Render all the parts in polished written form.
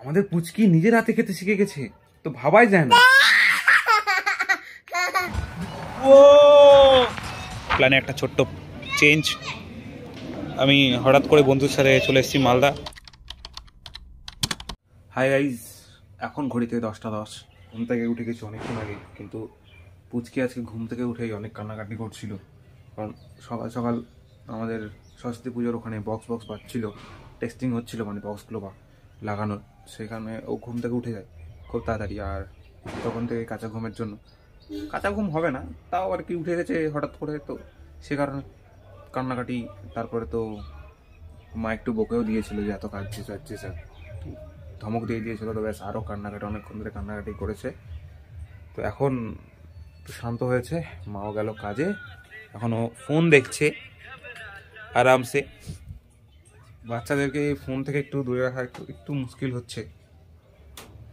আমাদের পুচকি নিজের হাতে খেতে শিখে গেছে, তো ভাবাই যায় না। ও প্ল্যানে একটা ছোট্ট চেঞ্জ। আমি হঠাৎ করে বন্ধুর সাথে চলে এসেছি মালদা। হাই গাইজ, এখন ঘড়িতে 10টা 10। ঘুম থেকে উঠে গেছি অনেকক্ষণ আগে, কিন্তু পুচকি আজকে ঘুম থেকে উঠেই অনেক কান্নাকাটি করছিল। কারণ সকাল সকাল আমাদের সরস্বতী পুজোর ওখানে বক্স বাজছিল, টেস্টিং হচ্ছিল, মানে বক্সগুলো লাগানোর। সেখানে ও ঘুম থেকে উঠে যায় খুব তাড়াতাড়ি, আর তখন থেকে কাঁচা ঘুমের জন্য, কাঁচা ঘুম হবে না তাও আর কি, উঠে গেছে হঠাৎ করে, তো সে কারণে কান্নাকাটি। তারপরে তো মা একটু বকেও দিয়েছিল যে এত কাঁদছিস স্যার, ধমক দিয়ে দিয়েছিল। তো ব্যাস, আরও কান্নাকাটি, অনেকক্ষণ ধরে কান্নাকাটি করেছে। তো এখন একটু শান্ত হয়েছে, মাও গেল কাজে, এখনও ফোন দেখছে আরামসে। বাচ্চাদেরকে ফোন থেকে একটু দূরে রাখা একটু মুশকিল হচ্ছে,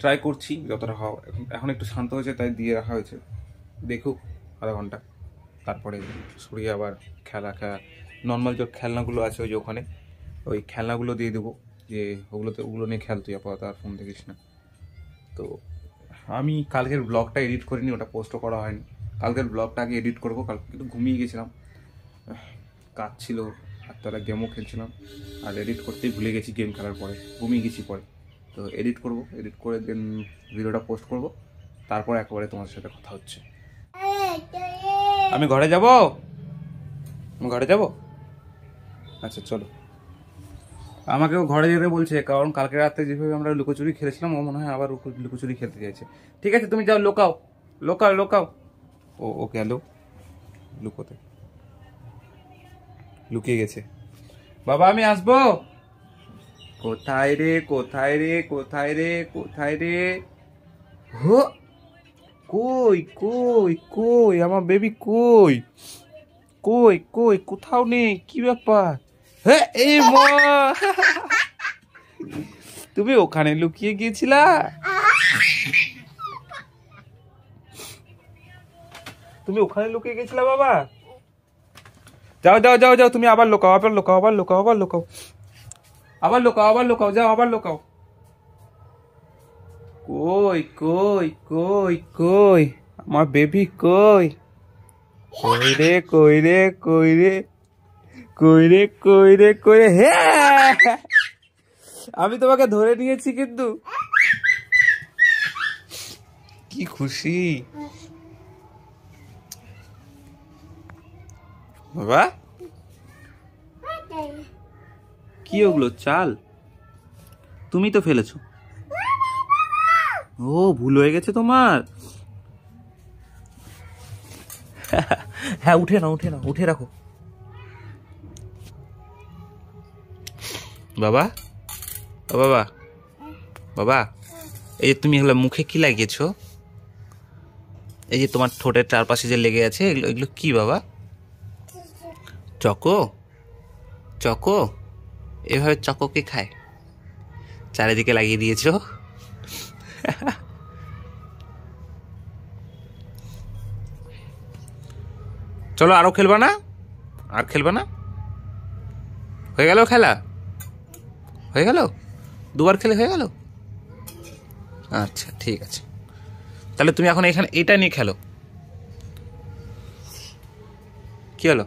ট্রাই করছি যতটা হওয়া। এখন একটু শান্ত হয়েছে তাই দিয়ে রাখা হয়েছে, দেখুক আধা ঘন্টা, তারপরে সরিয়ে আবার খেলা নর্মাল যে খেলনাগুলো আছে ওই যে ওখানে, ওই খেলনাগুলো দিয়ে দেবো, যে ওগুলো নিয়ে খেল, তুই আপাতত আর ফোন দেখিস না। তো আমি কালকের ব্লগটা এডিট করিনি, ওটা পোস্টও করা হয়নি। কালকের ব্লগটা আগে এডিট করবো। কালকে কিন্তু ঘুমিয়ে গেছিলাম, কাজ ছিল, আর তারা গেমও খেলছিলাম, আর এডিট করতেই ভুলে গেছি। গেম খেলার পরে ঘুমিয়ে গেছি পরে। তো এডিট করব, এডিট করে দেন ভিডিওটা পোস্ট করব, তারপর একেবারে তোমার সাথে কথা হচ্ছে। আমি ঘরে যাব, আচ্ছা চলো। আমাকেও ঘরে যেতে বলছে, কারণ কালকে রাতে যেভাবে আমরা লুকোচুরি খেলেছিলাম, ও মনে হয় আবার লুকোচুরি খেলতে চাইছে। ঠিক আছে, তুমি যাও, লোকাও। ও গেল লুকোতে, লুকিয়ে গেছে। বাবা আমি আসবো। কোথায় রে হো, কই আমার বেবি, কই কোথাও নেই, কি ব্যাপার? হ্যাঁ এই মা, তুমি ওখানে লুকিয়ে গিয়েছিলা? বাবা? যাও, তুমি আবার লোকাও, যাও, আবার লোকাও। কই আমার বেবি, কই রে। হ্যাঁ, আমি তোমাকে ধরে নিয়েছি, কিন্তু কি খুশি বাবা। কি ওগুলো চাল? তুমি তো ফেলেছো। ও ভুল হয়ে গেছে তোমার। হ্যাঁ উঠে রাখো। বাবা, এই যে তুমি হলো মুখে কি লাগিয়েছো? এই যে তোমার ঠোঁটের চারপাশে যে লেগে আছে, এগুলো কি বাবা? চকো? এভাবে চকো কে খায়? চারিদিকে লাগিয়ে দিয়েছো। চলো, আরো খেলবা না? হয়ে গেল খেলা? দুবার খেলে হয়ে গেল? আচ্ছা ঠিক আছে, তাহলে তুমি এখন এখানে এটা নিয়ে খেলো। কি হলো?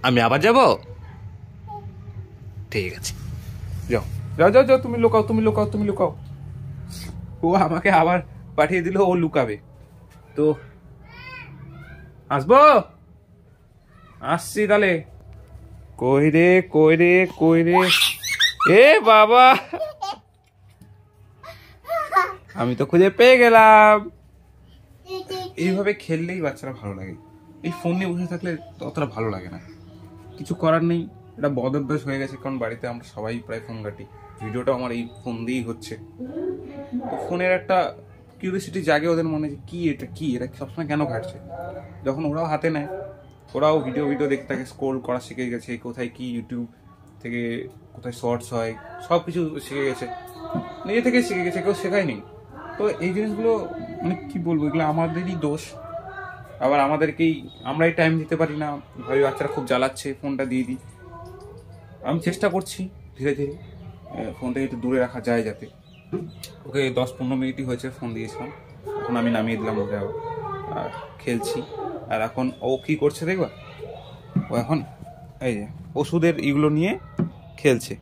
আমি আবার যাব? ঠিক আছে, যাও, তুমি লুকাও। ও আমাকে আবার পাঠিয়ে দিল, ও লুকাবে। তো আসছি তাহলে। কই রে এ বাবা, আমি তো খুঁজে পেয়ে গেলাম। এইভাবে খেললেই বাচ্চারা ভালো লাগে, এই ফোন নিয়ে বসে থাকলে ততটা ভালো লাগে না। কিছু করার নেই, এটা বদ অভ্যাস হয়ে গেছে, কারণ বাড়িতে আমরা সবাই প্রায় ফোন ঘাঁটি। ভিডিওটা আমার এই ফোন দিয়েই হচ্ছে। তো ফোনের একটা কিউরিওসিটি জাগে ওদের মনে, যে কি এটা সবসময় কেন ঘাটছে। যখন ওরাও হাতে নেয়, ওরাও ভিডিও দেখতে থাকে, স্ক্রোল করা শিখে গেছে, কোথায় কি ইউটিউব থেকে কোথায় শর্টস হয়, সব কিছু শিখে গেছে, নিজে থেকে শিখে গেছে, কেউ শেখায়নি। তো এই জিনিসগুলো মানে কি বলবো, এগুলো আমাদেরই দোষ। আবার আমরাই টাইম দিতে পারি না, ভাবি বাচ্চারা খুব জ্বালাচ্ছে, ফোনটা দিয়ে দিই। আমি চেষ্টা করছি ধীরে ধীরে ফোনটাকে একটু দূরে রাখা যায়, যাতে ওকে 10-15 মিনিটই হয়েছে ফোন দিয়েছিলাম, এখন আমি নামিয়ে দিলাম ওকে, আর খেলছি। আর এখন ও কী করছে দেখবা, ও এখন এই যে ওষুধের ইগুলো নিয়ে খেলছে।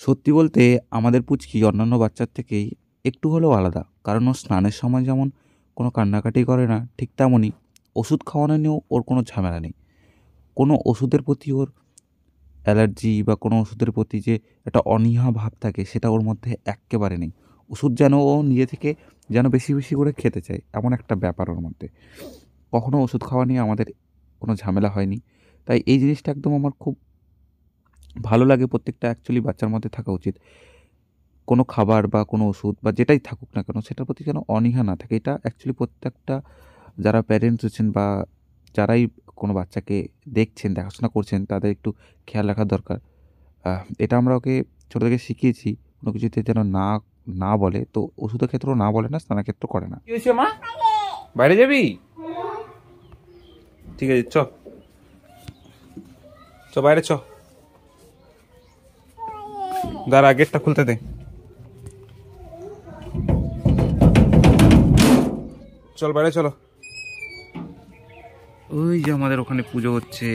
সত্যি বলতে আমাদের পুচকি অন্যান্য বাচ্চার থেকেই একটু হলেও আলাদা, কারণ ও স্নানের সময় যেমন কোনো কান্নাকাটি করে না, ঠিক তেমনই ওষুধ খাওয়ানো নিয়েও ওর কোনো ঝামেলা নেই। কোনো ওষুধের প্রতি ওর অ্যালার্জি বা কোনো ওষুধের প্রতি যে একটা অনীহা ভাব থাকে, সেটা ওর মধ্যে এক্কেবারে নেই। ওষুধ যেন ও নিজে থেকে যেন বেশি বেশি করে খেতে চায়, এমন একটা ব্যাপার ওর মধ্যে। কখনো ওষুধ খাওয়া নিয়ে আমাদের কোনো ঝামেলা হয়নি, তাই এই জিনিসটা একদম আমার খুব ভালো লাগে। প্রত্যেকটা অ্যাকচুয়ালি বাচ্চার মধ্যে থাকা উচিত, কোনো খাবার বা কোনো ওষুধ বা যেটাই থাকুক না কেন, সেটার প্রতি যেন অনীহা না থাকে। এটা অ্যাকচুয়ালি প্রত্যেকটা যারা প্যারেন্টস আছেন বা যারাই কোনো বাচ্চাকে দেখছেন, দেখাশোনা করছেন, তাদের একটু খেয়াল রাখা দরকার। এটা আমরা ওকে ছোটো থেকে শিখিয়েছি, কোনো কিছুতে যেন না না বলে। তো ওষুধের ক্ষেত্রেও না বলে না, স্নানের ক্ষেত্রেও করে না। কি হয়েছে মা, বাইরে যাবি? ঠিক আছে, চ চ বাইরে চ, দাঁড়া গেটটা খুলতে দে। চল বাইরে চলো। ওই যে আমাদের ওখানে পুজো হচ্ছে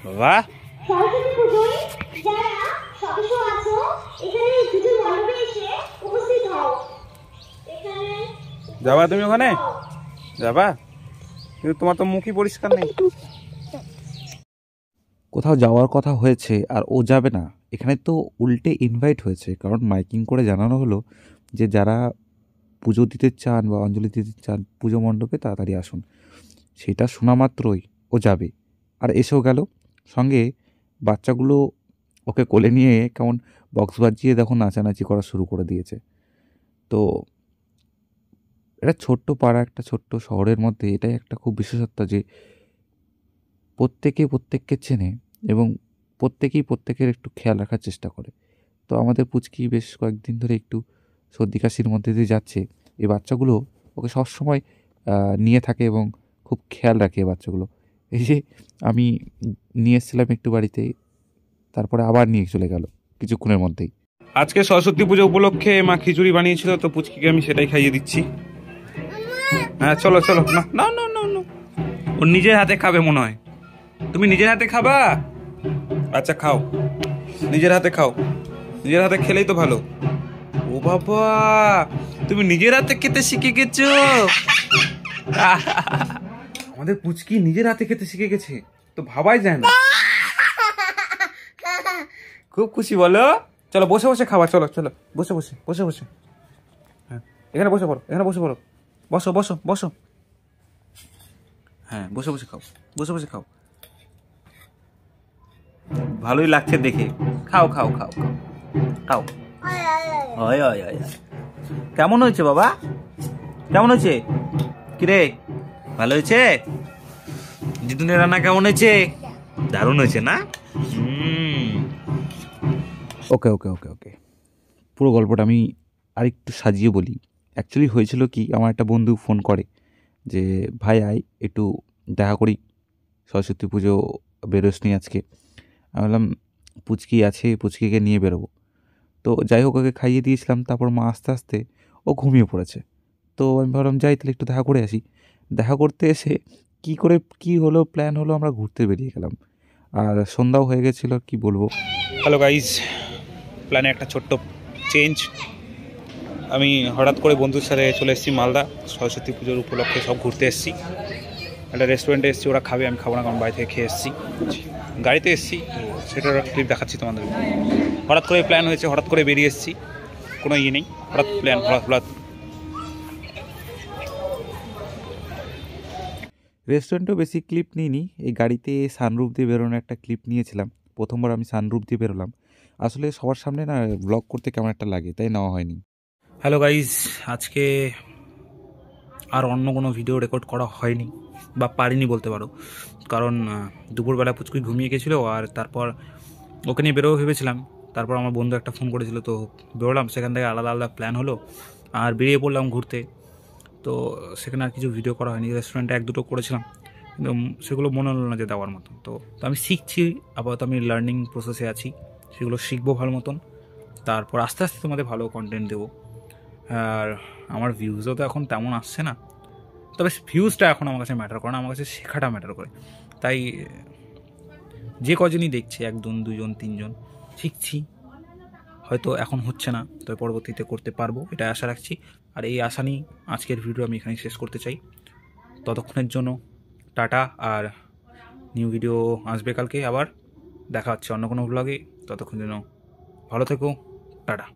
বাবা। যাবা তুমি ওখানে? যাবা, কিন্তু তোমার তো মুখই পরিষ্কার নেই। কোথাও যাওয়ার কথা হয়েছে আর ও যাবে না, এখানে তো উল্টে ইনভাইট হয়েছে। কারণ মাইকিং করে জানানো হলো যে যারা পুজো দিতে চান বা অঞ্জলি দিতে চান পুজো মণ্ডপে তাড়াতাড়ি আসুন। সেটা শোনা মাত্রই ও যাবে, আর এসেও গেল। সঙ্গে বাচ্চাগুলো ওকে কোলে নিয়ে কেমন বক্স বাজিয়ে দেখো নাচানাচি করা শুরু করে দিয়েছে। তো এটা ছোট্ট পাড়া, একটা ছোট্ট শহরের মধ্যে এটাই একটা খুব বিশেষত্ব যে প্রত্যেকে প্রত্যেককে চেনে এবং প্রত্যেকেই প্রত্যেকের একটু খেয়াল রাখার চেষ্টা করে। তো আমাদের পুচকি বেশ কয়েকদিন ধরে একটু সর্দি কাশির মধ্যে দিয়ে যাচ্ছে। এই বাচ্চাগুলো ওকে সবসময় নিয়ে থাকে এবং খুব খেয়াল রাখে এই বাচ্চাগুলো। এই যে আমি নিয়ে এসেছিলাম একটু বাড়িতে, তারপরে আবার নিয়ে চলে গেল কিছুক্ষণের মধ্যেই। আজকে সরস্বতী পুজো উপলক্ষে মা খিচুড়ি বানিয়েছিল, তো পুচকিকে আমি সেটাই খাইয়ে দিচ্ছি। হ্যাঁ চলো চলো। না না না না না, ও নিজের হাতে খাবে মনে হয়। তুমি নিজের হাতে খাবা? আচ্ছা খাও, নিজের হাতে খাও, নিজের হাতে খেলেই তো ভালো। ও বাবা, তুমি নিজের হাতে খেতে শিখে গেছো। আমাদের পুচকি নিজের হাতে খেতে শিখে গেছে, তো ভাবাই যায় না। খুব খুশি বলো। চলো বসে বসে খাবার, চলো চলো বসে বসে বসে বসে। হ্যাঁ এখানে বসে পড়ো, এখানে বসে পড়ো, বসো বসো বসো। হ্যাঁ বসে বসে খাও, বসে বসে খাও, ভালোই লাগছে দেখে। খাও খাও খাও খাও খাও। হয় হয় হয়। কেমন হয়েছে বাবা, কেমন হয়েছে? কিরে ভালো হয়েছে? জিতুনের রান্না কেমন হয়েছে? দারুণ হয়েছে না? ওকে ওকে ওকে ওকে, পুরো গল্পটা আমি আরেকটু সাজিয়ে বলি। অ্যাকচুয়ালি হয়েছিল কি, আমার একটা বন্ধু ফোন করে যে ভাই আয় একটু দেখা করি, সরস্বতী পুজো বেরোস নি আজকে। আমি বললাম পুচকি আছে, পুচকিকে নিয়ে বেরোবো। তো যাই হোক ওকে খাইয়ে দিয়েছিলাম, তারপর মা আস্তে আস্তে ও ঘুমিয়ে পড়েছে। তো আমি ভাবলাম যাই তাহলে একটু দেখা করে আসি। দেখা করতে এসে কি করে কি হলো, প্ল্যান হলো আমরা ঘুরতে বেরিয়ে গেলাম, আর সন্ধ্যাও হয়ে গেছিলো, কি বলবো। হ্যালো গাইজ, প্ল্যানে একটা ছোট্ট চেঞ্জ। আমি হঠাৎ করে বন্ধুর সাথে চলে এসেছি মালদা, সরস্বতী পুজোর উপলক্ষে সব ঘুরতে এসেছি। একটা রেস্টুরেন্টে এসেছি, ওরা খাবে, আমি খাবো না কারণ বাড়ি থেকে খেয়ে এসেছি। গাড়িতে এসেছি, তো সেটার ক্লিপ দেখাচ্ছি তোমাদের। হঠাৎ করে প্ল্যান হয়েছে, হঠাৎ করে বেরিয়ে এসেছি, কোনো ইয়ে নেই, হঠাৎ প্ল্যান, হঠাৎ। রেস্টুরেন্টেও বেশি ক্লিপ নিইনি, এই গাড়িতে সানরুফ দিয়ে বেরোনোর একটা ক্লিপ নিয়েছিলাম। প্রথমবার আমি সানরুফ দিয়ে বেরোলাম, আসলে সবার সামনে না ব্লগ করতে কেমন একটা লাগে, তাই নেওয়া হয়নি। হ্যালো গাইজ, আজকে আর অন্য কোনো ভিডিও রেকর্ড করা হয়নি বা পারিনি বলতে পারো, কারণ দুপুরবেলা পুচকুই ঘুমিয়ে গেছিলো, আর তারপর ওকে নিয়ে বেরোবো ভেবেছিলাম। তারপর আমার বন্ধু একটা ফোন করেছিল, তো বেরোলাম, সেখান থেকে আলাদা আলাদা প্ল্যান হলো আর বেরিয়ে পড়লাম ঘুরতে। তো সেখানে আর কিছু ভিডিও করা হয়নি। রেস্টুরেন্টে 1-2টো করেছিলাম, কিন্তু সেগুলো মনে হলো না যে দেওয়ার মতো। তো আমি শিখছি, আপাতত আমি লার্নিং প্রসেসে আছি, সেগুলো শিখবো ভালো মতন, তারপর আস্তে আস্তে তোমাদের ভালো কন্টেন্ট দেবো। আর আমার ভিউজও তো এখন তেমন আসছে না, তবে ভিউজটা এখন আমার কাছে ম্যাটার করে না, আমার কাছে শেখাটা ম্যাটার করে। তাই যে কজনই দেখছে, 1 জন 2 জন 3 জন, শিখছি। হয়তো এখন হচ্ছে না, তবে পরবর্তীতে করতে পারবো, এটা আশা রাখছি। আর এই আশা নিয়ে আজকের ভিডিও আমি এখানেই শেষ করতে চাই। ততক্ষণের জন্য টাটা। আর নিউ ভিডিও আসবে কালকে, আবার দেখা হচ্ছে অন্য কোনো ব্লগে। ততক্ষণ জন্য ভালো থেকো, টাটা।